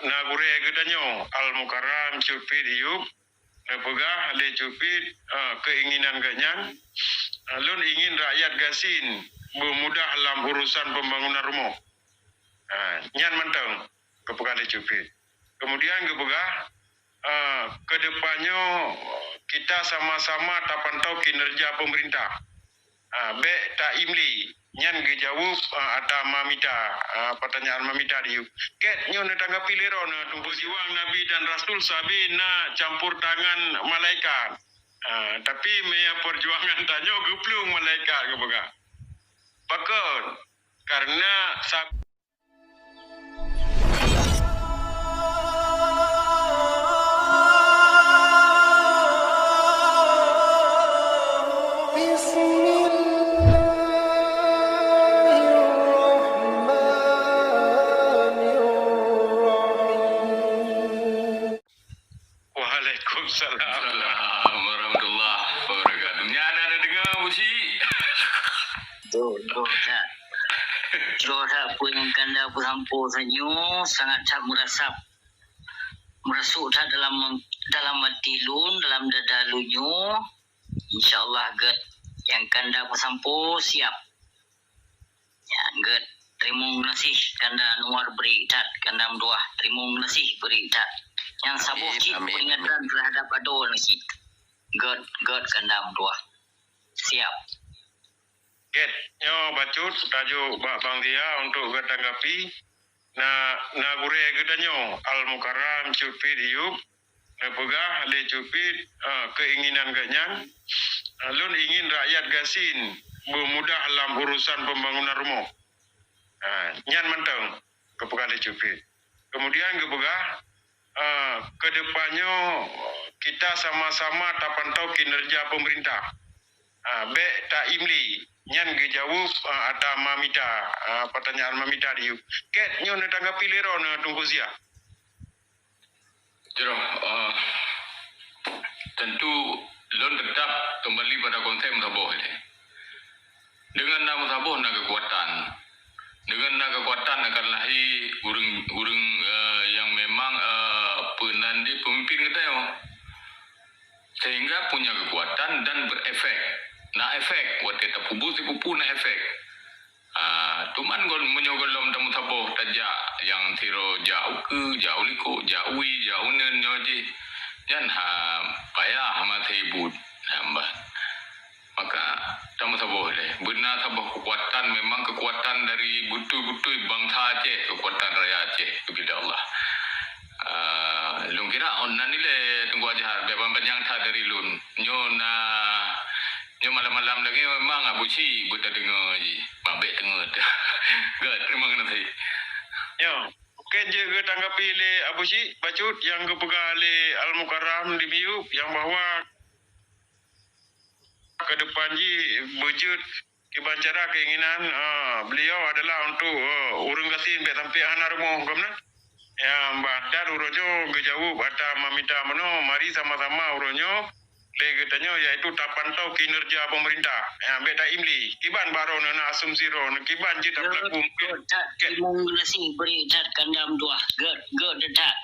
na gure gedanyo al mukarram cupit iup na pegah le cupit keinginan ganyan lun ingin rakyat Gasin bermudah dalam urusan pembangunan rumah. Nyan manteng kepegah le cupit. Kemudian kepegah kedepannya kita sama-sama tak pantau kinerja pemerintah. Be tak imli nyan gejawab ada mamita pertanyaan mamita diu. Ket nyo na tanggapi lero na tumpu siwang Nabi dan Rasul sabi na campur tangan malaikat. Tapi meya perjuangan tanyo geplung malaikat kepegah. Bakon karena Waalaikumsalam warahmatullahi wabarakatuh. Ni ada dengar Busi? Jodoh pun kanda berhampur sanyo sangat tak merasuk dah dalam hati lun, dalam dada lunyo. InsyaAllah get yang kanda berhampur siap. Ya get terima kasih kanda Anwar beri ikat, kanda Mduah terima kasih beri ikat. Yang sabuh cik peringatan terhadap adol nasi. Get kanda Mduah. Siap. Get, yo bacut tajuk Bang Dia untuk tanggapi na gure gedanyo al mukarram cupit iup na pegah le cupit keinginan ganyan lun ingin rakyat Gasin bermudah dalam urusan pembangunan rumah. Nyan manteng kepegah le cupit. Kemudian kepegah kedepannya kita sama-sama tak pantau kinerja pemerintah. Be tak imli nyan gejawab ada mamita pertanyaan mamita diu. Ket nyo na tanggapi lero na tunggu sia. Tentu lon tetap kembali pada konsep Musabah ini. Dengan nama Musabah na kekuatan. Dengan na kekuatan akan lahir urang yang memang penandi pemimpin kita ya. Sehingga punya kekuatan dan berefek. Na efek buat kita pupu na efek. Tuman gon menyogolom tamu Musabah tajak yang tiro jauh liko jauh nen nyoji. Yan payah mati ibut nambah. Maka tamu Musabah le. Benar sabah kekuatan memang kekuatan dari butuh bangsa Aceh, kekuatan rakyat Aceh kepada Allah. Lung kira onan ni le tunggu aja beban panjang dari lun. Nyo malam-malam lagi memang abuci buta dengar je. Babek tengah tu. Gak, terima kasih. Yo, oke je ke tanggapi le abuci bacut yang kepegah le al mukarram di biu yang bahwa ke depan ji wujud kebancara keinginan beliau adalah untuk urang Gasin be sampai anak rumah kamna. Ya mbak dan uronyo gejawab ada meminta meno mari sama-sama uronyo le katanya yaitu tak pantau kinerja pemerintah. Ya be tak imli. Kiban baro na asumsi ro kiban je tak berlaku. Terima kasih beri ikat kanda Mduah. Get dekat.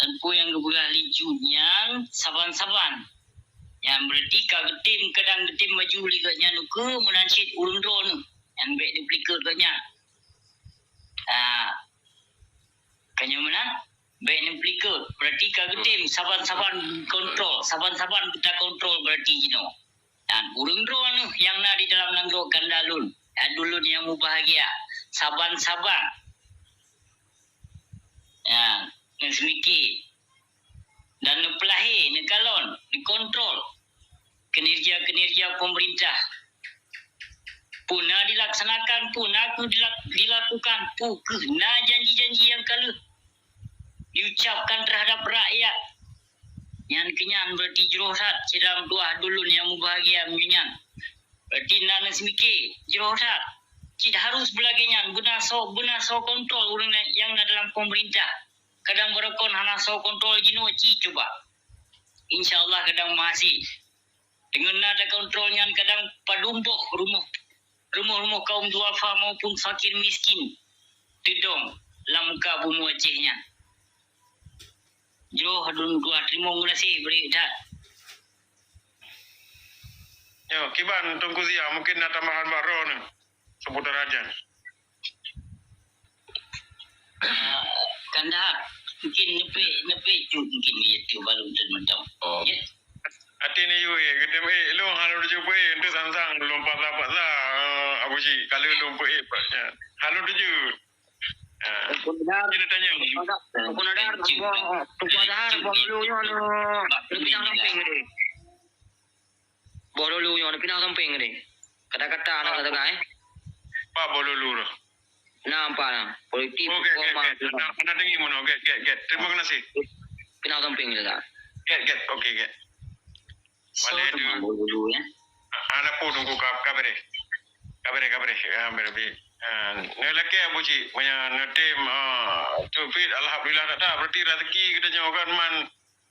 Tentu yang kebelah lijunya saban-saban. Yang berarti ketim kadang ketim maju liganya nuke menansit urung don yang baik duplikat katnya. Kanya mana? Baik duplikat berarti ketim saban-saban kontrol, saban-saban kita kontrol berarti jino. Dan urung don yang na di dalam nanggro gandalun. Dulu yang mu bahagia. Saban-saban. Ya, nesmiki. Dan nepelahi, nekalon, dikontrol kinerja pemerintah. Puna dilaksanakan, puna dilakukan, puna janji-janji yang kalau diucapkan terhadap rakyat. Yang kenyan berarti jerohat, sedang dua dulu yang bahagia menyan. Berarti nana semiki, jerohat. Tidak harus belagainya, benar so kontrol orang yang dalam pemerintah. Kadang berekon hana so kontrol jino coba. InsyaAllah kadang masih. Dengan nada kontrolnya kadang padumpuk rumah kaum duafa maupun fakir miskin. Tidong lamka bumi Acehnya. Jo hadun dua terima kasih beri dah. Yo, kiban tunggu zia mungkin nak tambahan baru ni seputar ajan. Kandahar mungkin nepe tu mungkin itu baru termentam. Oh. Ya. Ati ni you kita lu halu tu pe untuk sangsang belum patah apa sih kalau belum pe halu tu kita tanya Kunadar tupadar bolu yo no pinang samping ni. Bolu yo no pinang samping ni. Kata-kata anak kata kai. Pak boleh lur. Nampak nah. Politik Anda dengi mana? Get. Terima kasih. pinang samping ni dah. Get. Okay, get. So Boleh teman tu. dulu ya. Anak pun tunggu kabare. Nelake abu ci, punya netem tu fit alhamdulillah tak ada. Berarti rezeki kita nyawakan man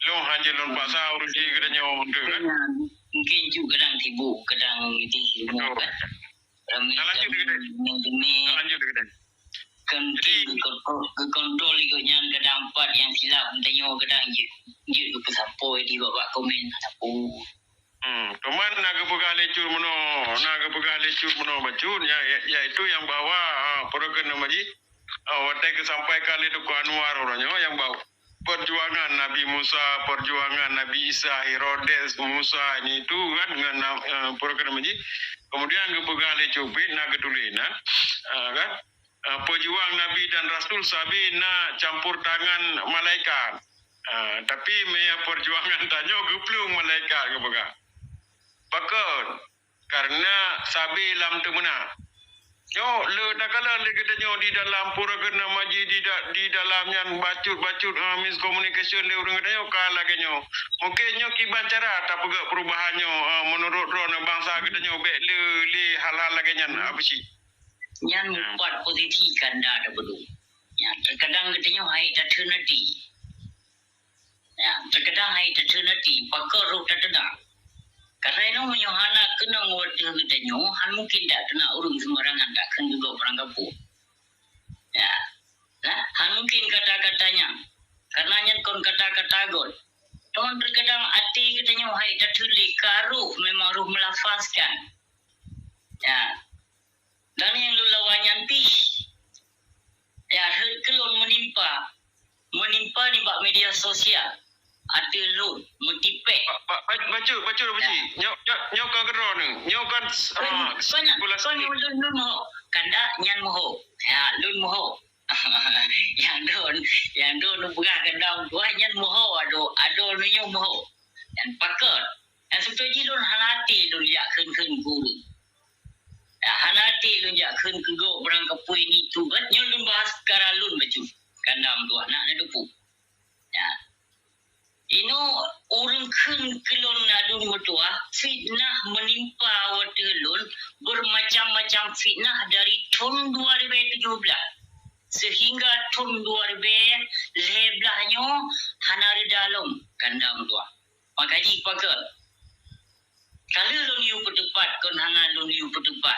long hanjil long paksa urusi kita nyawa untuk kan. Mungkin juga kadang sibuk, kadang itu sibuk kan. Ramai demi Lanjut kita. kontrol ikutnya kadang empat yang silap tanya kadang je ke sampai di bawah komen apa. Cuman naga pegah lecur meno bacun ya itu yang bawa program maji watai ke sampai kali itu ku Anwar orangnya yang bawa perjuangan Nabi Musa, perjuangan Nabi Isa, Herodes, Musa ini itu kan dengan program maji. Kemudian ke pegah lecur naga tulina kan pejuang Nabi dan Rasul sabina campur tangan malaikat. Tapi meya perjuangan tanya geplung malaikat ke pegah. Bakal karena sabi lam temuna. Yo le dakala le kita nyo di dalam pura kena maji di dalamnya bacut miscommunication le urang kita nyo kala ke nyo. Mungkin nyo kiban cara tak pegak perubahannya menurut rona bangsa kita nyo be le hal-hal lagi nyan apa sih? Yang buat posisi kanda ada betul. Ya terkadang kita nyo hai tertenati. Ya terkadang hai tertenati pakar ruk tertenang. Karena itu menyohana kena ngawat kita nyo, han mungkin tak kena urung sembarangan, tak kena juga orang kampung. Ya, nah, han mungkin kata-katanya, karena kon kata-kata gol. Tuan terkadang hati kita nyo hai tertulis karuh memang ruh melafazkan. Ya, dan yang lulawan nyanti, ya kelon menimpa di bak media sosial. Ada lon mentipek. Baca beci. Nyok kan kero ni. Nyok kan banyak lun moho. Kanda nyan moho. Ya lun moho. yang don buka kanda dua nyan moho ado nyo moho. Yang pakar. Yang sebetulnya lun hanati lun yak keun guru. Ya hanati lun yak keun go berang kapui ni tu kan nyo lun bahas kara lun baju. Kanda dua nak dupu. Ya. Ino urang kelon nadun mutua fitnah menimpa watelun bermacam-macam fitnah dari tahun 2017 sehingga tahun 2011 hanari dalam kandang dua. Makaji pagal. Kalau lun yu berdebat kon hana lun yu berdebat.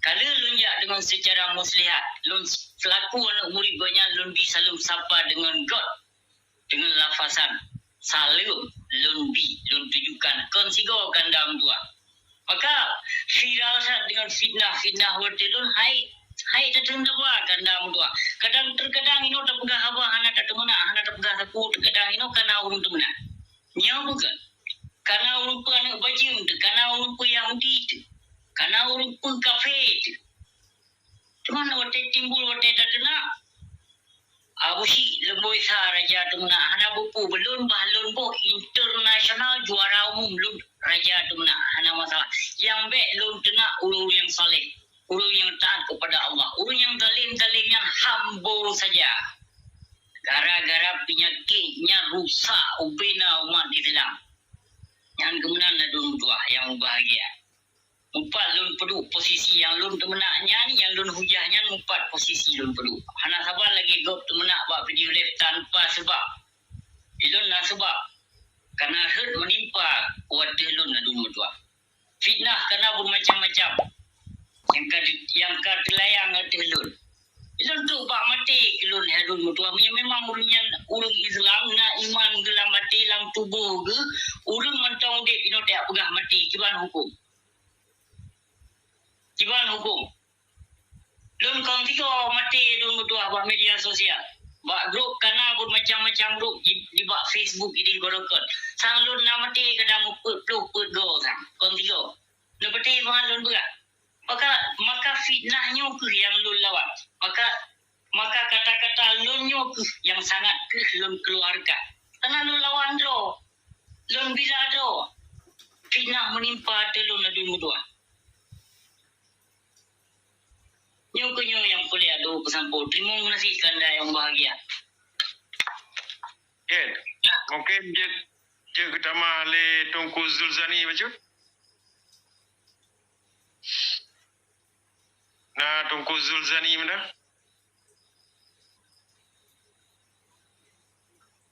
Kalau lun ya dengan secara muslihat lun selaku anak murid banyak lun bisa lun sapa dengan God. Dengan lafazan salim lun tujukan konsigo kandam dua. Maka viral dengan fitnah hotelun hai tetunda ba kandam dua. Terkadang ino tak pegah haba hana tak temuna hana tak pegah saku terkadang ino kana urung temuna. Nya bukan. Kana urung pu anak baju tu, kana urung pu Yahudi tu. Kana urung pu kafe tu. Cuman hotel timbul hotel tak kena. Abusi lemboi sa raja tumna hana bupu belum bahlun bo internasional juara umum lun raja tumna hana masalah yang be lun kena ulu yang saleh ulu yang taat kepada Allah ulu yang zalim yang hambo saja gara-gara penyakitnya rusak ubina umat Islam yang kemudian adun dua yang bahagia empat lun perlu posisi yang lun temenaknya ni yang lun hujahnya empat posisi lun perlu hana sabar lagi gop temenak buat video live tanpa sebab ilun nak sebab karena herd menimpa wadah lun adun dua fitnah kena bermacam-macam yang kelayang atas lun ilun tu bak mati lun adun dua memang urung Islam nak sia. Bak grup kana macam-macam grup di bak Facebook ini gorokot. Sang lun nama ti kadang put go sang. Kon tiga. Nu peti lun berat. Maka fitnahnya ke yang lun lawan. Maka kata-kata lunnya ke yang sangat ke lun keluarga. Karena lun lawan do. Lun bila do. Fitnah menimpa telun adun mudua. Nyo yang boleh adu pesampo. Terima kasih kanda yang bahagia. Ken, mungkin je kita le Tunku Zulzani baju. Nah, Tunku Zulzani mana?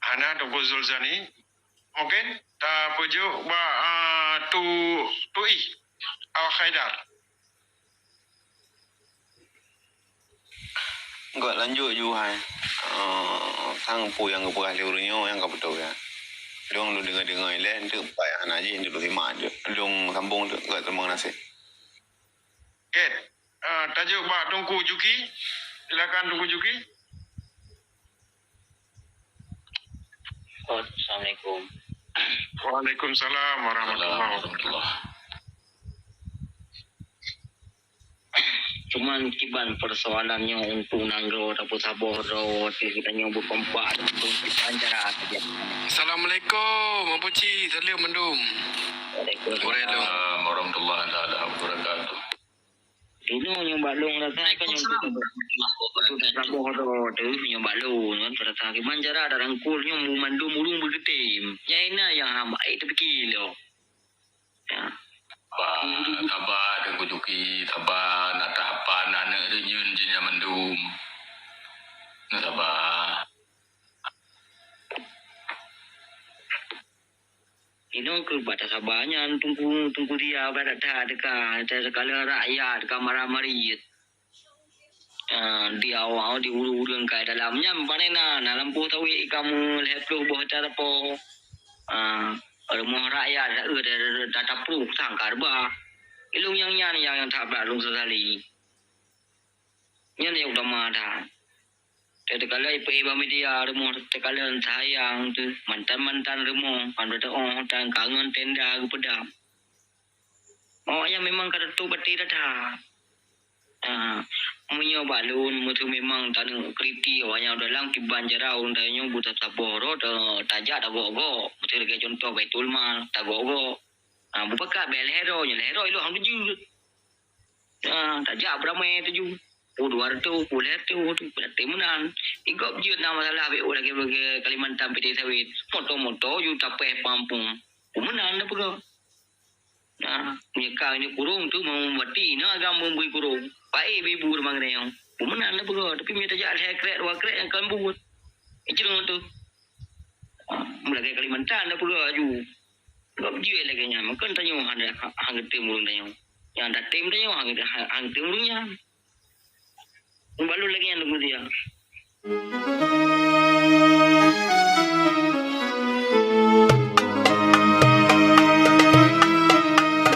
Hana Tunku Zulzani. Mungkin tak pujuk tu Awak Haidar. Enggak lanjut ju hai. Sang pu yang ke liurinyo yang ke betul ya. Long lu dengar lain tu payah anak je dulu hima je. Long sambung tu enggak termang nasi. Ken, tajuk Tunku Juki. Silakan Tunku Juki. Assalamualaikum. Waalaikumsalam warahmatullahi wabarakatuh. Cuman kiban persoalannya untuk nanggro ataupun sabor ro kita nyoba kompak ataupun kita cara saja. Assalamualaikum, Abu Ci, salam mendum. Waalaikumsalam warahmatullahi wabarakatuh. Dulu nyoba long dah saya kan nyoba sabor ro tu nyoba long kan pada kiban cara ada rangkulnya mu mandum mulung bergetim. Yaina yang hamba itu kilo. Ya. Tabah dengan kujuki, tabah nak tahapan anak renyun jenya mendum. Nak tabah. Ini ke batas sabarnya tunggu dia berada dekat sekala rakyat dekat marah-marih. Dia awal di ulu-ulu ke dalamnya mana dalam lampu tahu kamu lihat tu buat cara po. Rumah rakyat dah tapruk sangkar bah. Ilung yang tak beralung sekali. Yang udah mada. Jadi kalau ibu media rumah tekalan sayang tu mantan rumah pada dan kangen tenda ke pedam. Oh yang memang kada tu beti dah. Munyo balun mutu memang tanung kriti wanya dalam kiban jarau undanya buta taboro tajak dah gogo mutu ke contoh Baitul Mal tak gogo bupaka belhero nyelero ilu hang tuju tajak berame tuju Udwar tu kulet tu timunan igop jiut nama salah be lagi bagi Kalimantan PT Sawit moto yu tapeh pampung umunan apa ke mereka ini kurung tu mau mati na agam membui kurung pai bibu rumah yang umunan apa ke tapi mereka tajak sekret wakret yang kan buat itu tu mulai Kalimantan apa ke aju igop jiut lagi nya makan tanyo hang timurun tanyo yang dah tim tanyo hang timurunnya baru lagi yang tunggu dia.